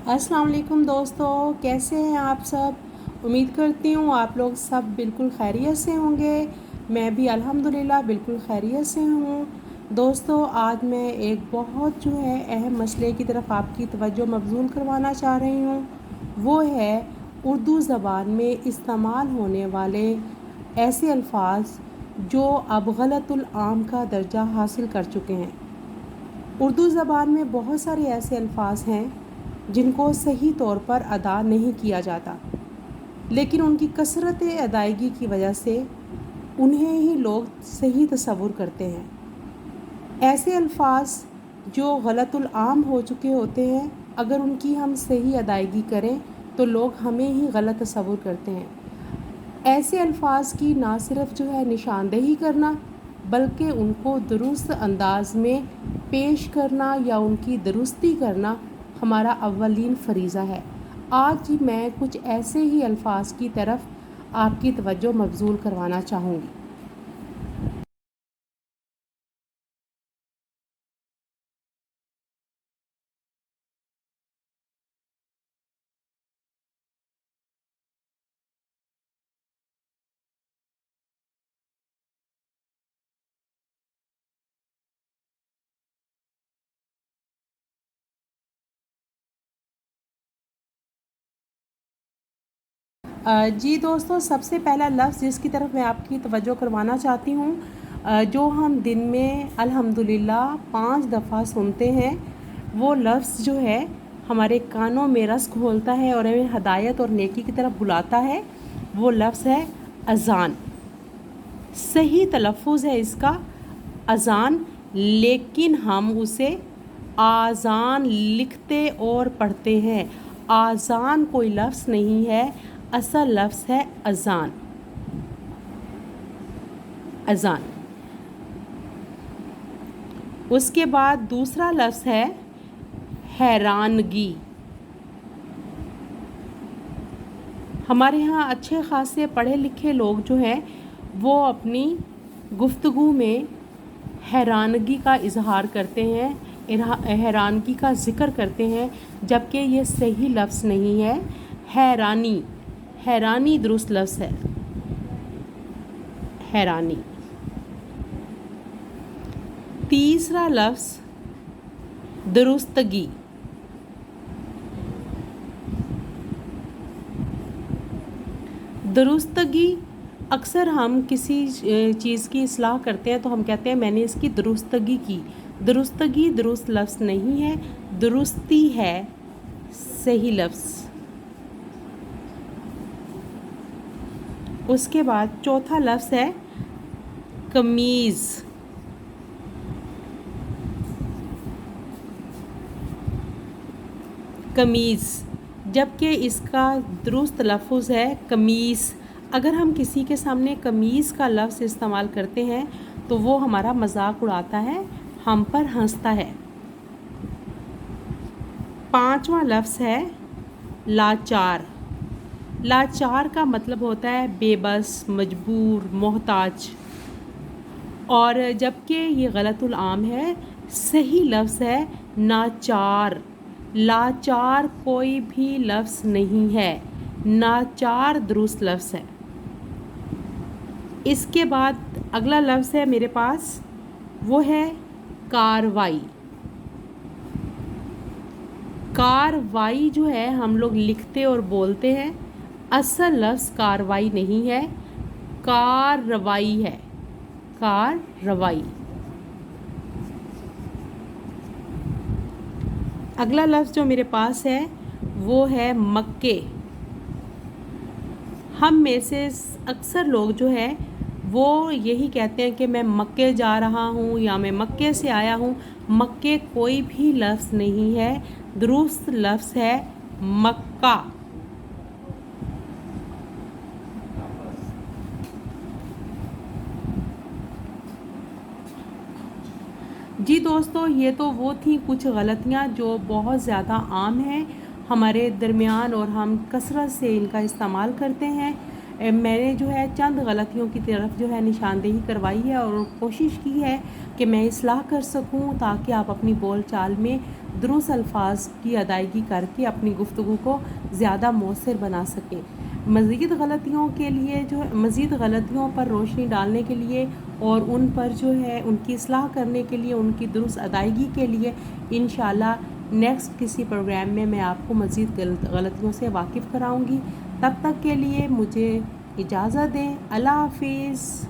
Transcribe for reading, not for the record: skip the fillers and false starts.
अस्सलाम वालेकुम दोस्तों, कैसे हैं आप सब। उम्मीद करती हूँ आप लोग सब बिल्कुल खैरियत से होंगे। मैं भी अल्हम्दुलिल्लाह बिल्कुल खैरियत से हूँ। दोस्तों, आज मैं एक बहुत अहम मसले की तरफ आपकी तवज्जो मबज़ूल करवाना चाह रही हूँ। वो है उर्दू ज़बान में इस्तेमाल होने वाले ऐसे अल्फाज जो अब गलतुल आम का दर्जा हासिल कर चुके हैं। उर्दू ज़बान में बहुत सारे ऐसे अल्फाज हैं जिनको सही तौर पर अदा नहीं किया जाता, लेकिन उनकी कसरत अदायगी की वजह से उन्हें ही लोग सही तसव्वुर करते हैं। ऐसे अल्फाज जो गलतुल आम हो चुके होते हैं, अगर उनकी हम सही अदायगी करें तो लोग हमें ही गलत तसव्वुर करते हैं। ऐसे अल्फाज की ना सिर्फ निशानदेही करना, बल्कि उनको दुरुस्त अंदाज में पेश करना या उनकी दुरुस्ती करना हमारा अव्वलीन फ़रीज़ा है। आज मैं कुछ ऐसे ही अल्फाज की तरफ आपकी तवज्जो मबज़ूल करवाना चाहूँगी। जी दोस्तों, सबसे पहला लफ्ज़ जिसकी तरफ मैं आपकी तवज्जो करवाना चाहती हूँ, जो हम दिन में अल्हम्दुलिल्लाह 5 दफ़ा सुनते हैं, वो लफ्ज़ जो है हमारे कानों में रस घोलता है और हमें हदायत और नेकी की तरफ बुलाता है। वो लफ्ज़ है अज़ान। सही तलफ़ुज़ है इसका अज़ान, लेकिन हम उसे आज़ान लिखते और पढ़ते हैं। आज़ान कोई लफ्ज़ नहीं है, असल लफ्ज़ है अज़ान। अज़ान। उसके बाद दूसरा लफ्ज़ है हैरानगी। हमारे यहाँ अच्छे खासे पढ़े लिखे लोग जो हैं वो अपनी गुफ्तगू में हैरानगी का इजहार करते हैं, हैरानगी का ज़िक्र करते हैं, जबकि ये सही लफ्ज़ नहीं है। हैरानी, हैरानी दुरुस्त लफ्ज़ है, हैरानी। तीसरा लफ्ज़ दुरुस्तगी। दुरुस्तगी, अक्सर हम किसी चीज़ की इस्लाह करते हैं तो हम कहते हैं मैंने इसकी दुरुस्तगी की। दुरुस्तगी दुरुस्त लफ्ज़ नहीं है, दुरुस्ती है सही लफ्ज़। उसके बाद चौथा लफ्ज़ है कमीज़। कमीज़, जबकि इसका दुरुस्त लफ्ज़ है कमीज़। अगर हम किसी के सामने कमीज़ का लफ्ज़ इस्तेमाल करते हैं तो वो हमारा मजाक उड़ाता है, हम पर हंसता है। पांचवा लफ्ज़ है लाचार। लाचार का मतलब होता है बेबस, मजबूर, मोहताज, और जबकि ये गलतुल आम है, सही लफ्ज़ है नाचार। लाचार कोई भी लफ्ज़ नहीं है, नाचार दुरुस्त लफ्ज़ है। इसके बाद अगला लफ्ज़ है मेरे पास, वो है कार्रवाई। कार्रवाई जो है हम लोग लिखते और बोलते हैं, असल लफ्ज़ कार्रवाई नहीं है, कार्रवाई है, कार्रवाई। अगला लफ्ज़ जो मेरे पास है वो है मक्के। हम में से अक्सर लोग जो है वो यही कहते हैं कि मैं मक्के जा रहा हूँ या मैं मक्के से आया हूँ। मक्के कोई भी लफ्ज़ नहीं है, दुरुस्त लफ्ज़ है मक्का। जी दोस्तों, ये तो वो थी कुछ गलतियाँ जो बहुत ज़्यादा आम हैं हमारे दरमियान और हम कसरत से इनका इस्तेमाल करते हैं। मैंने जो है चंद गलतियों की तरफ जो है निशानदेही करवाई है और कोशिश की है कि मैं इस्लाह कर सकूं ताकि आप अपनी बोल चाल में درست الفاظ کی ادائیگی کر کے اپنی گفتگو کو زیادہ مؤثر بنا سکیں۔ مزید غلطیوں پر روشنی ڈالنے کے لیے اور ان پر جو ہے ان کی اصلاح کرنے کے لیے، ان کی درست ادائیگی کے لیے انشاءاللہ نیکسٹ کسی پروگرام میں آپ کو مزید غلطیوں سے واقف کراؤں گی۔ تب تک کے لیے مجھے اجازت دیں۔ اللہ حافظ۔